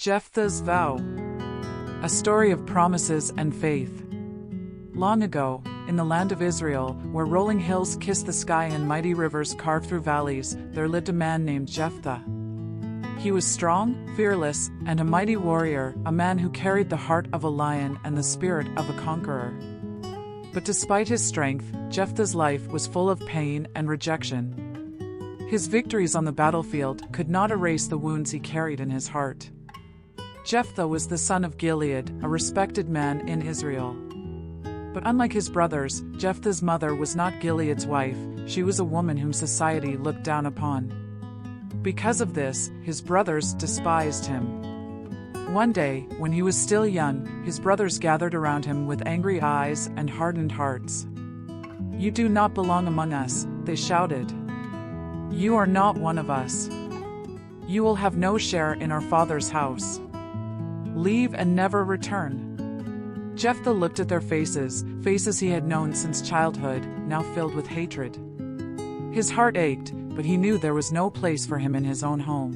Jephthah's vow. A story of promises and faith. Long ago, in the land of Israel, where rolling hills kissed the sky and mighty rivers carved through valleys, there lived a man named Jephthah. He was strong, fearless, and a mighty warrior, a man who carried the heart of a lion and the spirit of a conqueror. But despite his strength, Jephthah's life was full of pain and rejection. His victories on the battlefield could not erase the wounds he carried in his heart. Jephthah was the son of Gilead, a respected man in Israel. But unlike his brothers, Jephthah's mother was not Gilead's wife, she was a woman whom society looked down upon. Because of this, his brothers despised him. One day, when he was still young, his brothers gathered around him with angry eyes and hardened hearts. "You do not belong among us," they shouted. "You are not one of us. You will have no share in our father's house. Leave and never return." Jephthah looked at their faces, faces he had known since childhood, now filled with hatred. His heart ached, but he knew there was no place for him in his own home.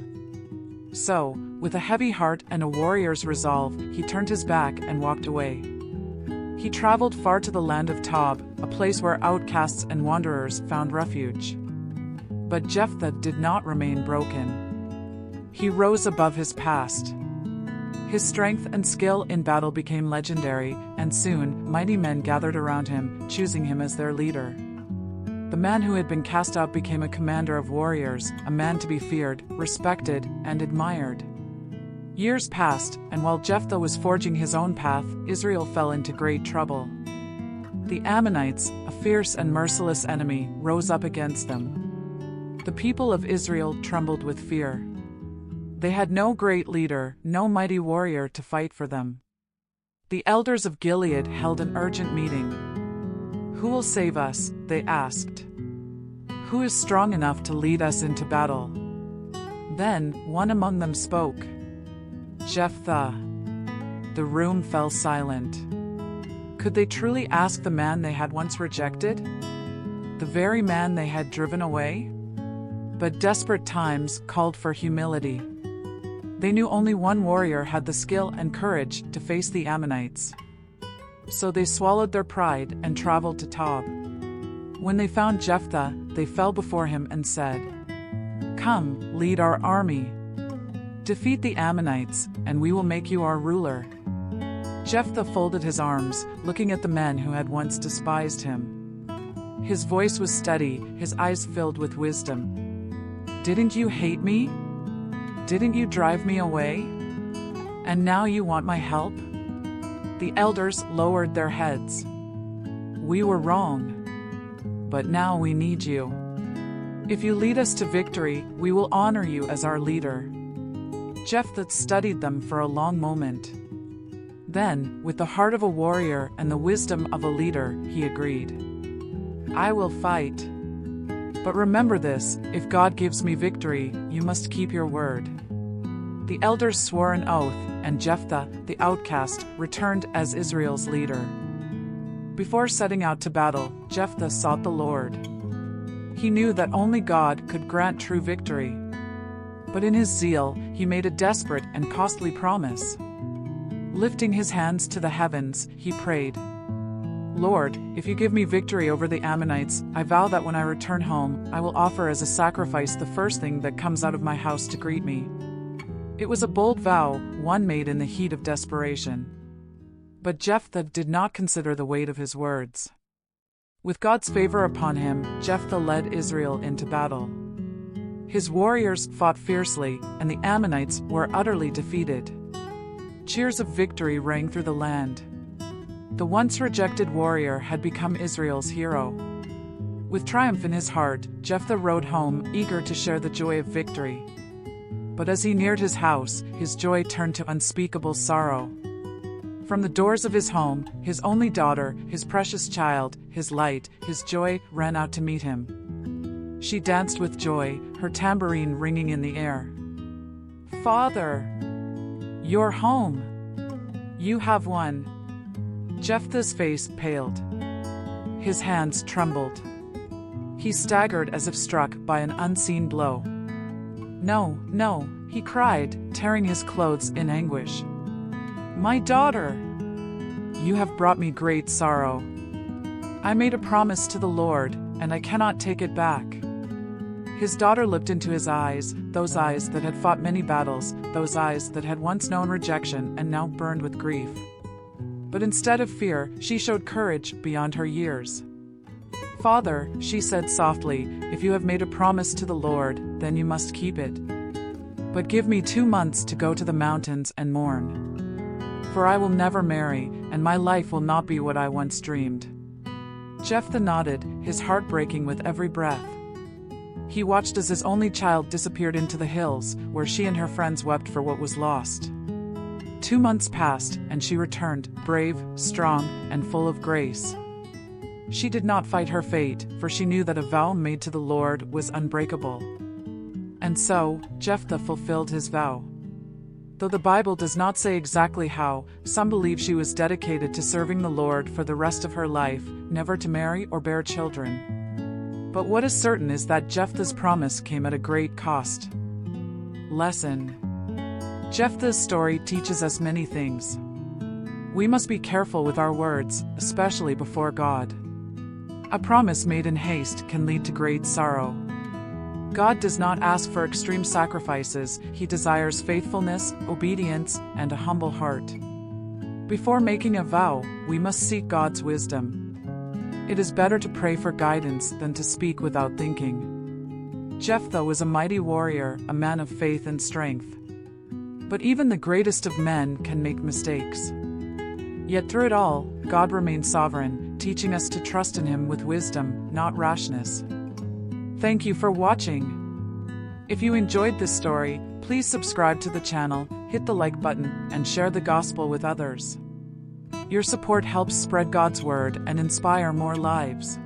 So, with a heavy heart and a warrior's resolve, he turned his back and walked away. He traveled far to the land of Tob, a place where outcasts and wanderers found refuge. But Jephthah did not remain broken. He rose above his past. His strength and skill in battle became legendary, and soon, mighty men gathered around him, choosing him as their leader. The man who had been cast out became a commander of warriors, a man to be feared, respected, and admired. Years passed, and while Jephthah was forging his own path, Israel fell into great trouble. The Ammonites, a fierce and merciless enemy, rose up against them. The people of Israel trembled with fear. They had no great leader, no mighty warrior to fight for them. The elders of Gilead held an urgent meeting. "Who will save us?" they asked. "Who is strong enough to lead us into battle?" Then, one among them spoke. "Jephthah." The room fell silent. Could they truly ask the man they had once rejected? The very man they had driven away? But desperate times called for humility. They knew only one warrior had the skill and courage to face the Ammonites. So they swallowed their pride and traveled to Tob. When they found Jephthah, they fell before him and said, "Come, lead our army. Defeat the Ammonites, and we will make you our ruler." Jephthah folded his arms, looking at the men who had once despised him. His voice was steady, his eyes filled with wisdom. "Didn't you hate me? Didn't you drive me away? And now you want my help?" The elders lowered their heads. "We were wrong. But now we need you. If you lead us to victory, we will honor you as our leader." Jephthah studied them for a long moment. Then, with the heart of a warrior and the wisdom of a leader, he agreed. "I will fight. But remember this, if God gives me victory, you must keep your word." The elders swore an oath, and Jephthah, the outcast, returned as Israel's leader. Before setting out to battle, Jephthah sought the Lord. He knew that only God could grant true victory. But in his zeal, he made a desperate and costly promise. Lifting his hands to the heavens, he prayed, "Lord, if you give me victory over the Ammonites, I vow that when I return home, I will offer as a sacrifice the first thing that comes out of my house to greet me." It was a bold vow, one made in the heat of desperation. But Jephthah did not consider the weight of his words. With God's favor upon him, Jephthah led Israel into battle. His warriors fought fiercely, and the Ammonites were utterly defeated. Cheers of victory rang through the land. The once rejected warrior had become Israel's hero. With triumph in his heart, Jephthah rode home, eager to share the joy of victory. But as he neared his house, his joy turned to unspeakable sorrow. From the doors of his home, his only daughter, his precious child, his light, his joy, ran out to meet him. She danced with joy, her tambourine ringing in the air. "Father, you're home. You have won." Jephthah's face paled. His hands trembled. He staggered as if struck by an unseen blow. No, He cried, tearing his clothes in anguish. "My daughter! You have brought me great sorrow. I made a promise to the Lord, and I cannot take it back." His daughter looked into his eyes, those eyes that had fought many battles, those eyes that had once known rejection and now burned with grief. But instead of fear, she showed courage beyond her years. "Father," she said softly, "if you have made a promise to the Lord, then you must keep it. But give me 2 months to go to the mountains and mourn. For I will never marry, and my life will not be what I once dreamed." Jephthah nodded, his heart breaking with every breath. He watched as his only child disappeared into the hills, where she and her friends wept for what was lost. 2 months passed, and she returned, brave, strong, and full of grace. She did not fight her fate, for she knew that a vow made to the Lord was unbreakable. And so, Jephthah fulfilled his vow. Though the Bible does not say exactly how, some believe she was dedicated to serving the Lord for the rest of her life, never to marry or bear children. But what is certain is that Jephthah's promise came at a great cost. Lesson: Jephthah's story teaches us many things. We must be careful with our words, especially before God. A promise made in haste can lead to great sorrow. God does not ask for extreme sacrifices, He desires faithfulness, obedience, and a humble heart. Before making a vow, we must seek God's wisdom. It is better to pray for guidance than to speak without thinking. Jephthah was a mighty warrior, a man of faith and strength. But even the greatest of men can make mistakes. Yet through it all, God remains sovereign, teaching us to trust in Him with wisdom, not rashness. Thank you for watching. If you enjoyed this story, please subscribe to the channel, hit the like button, and share the gospel with others. Your support helps spread God's word and inspire more lives.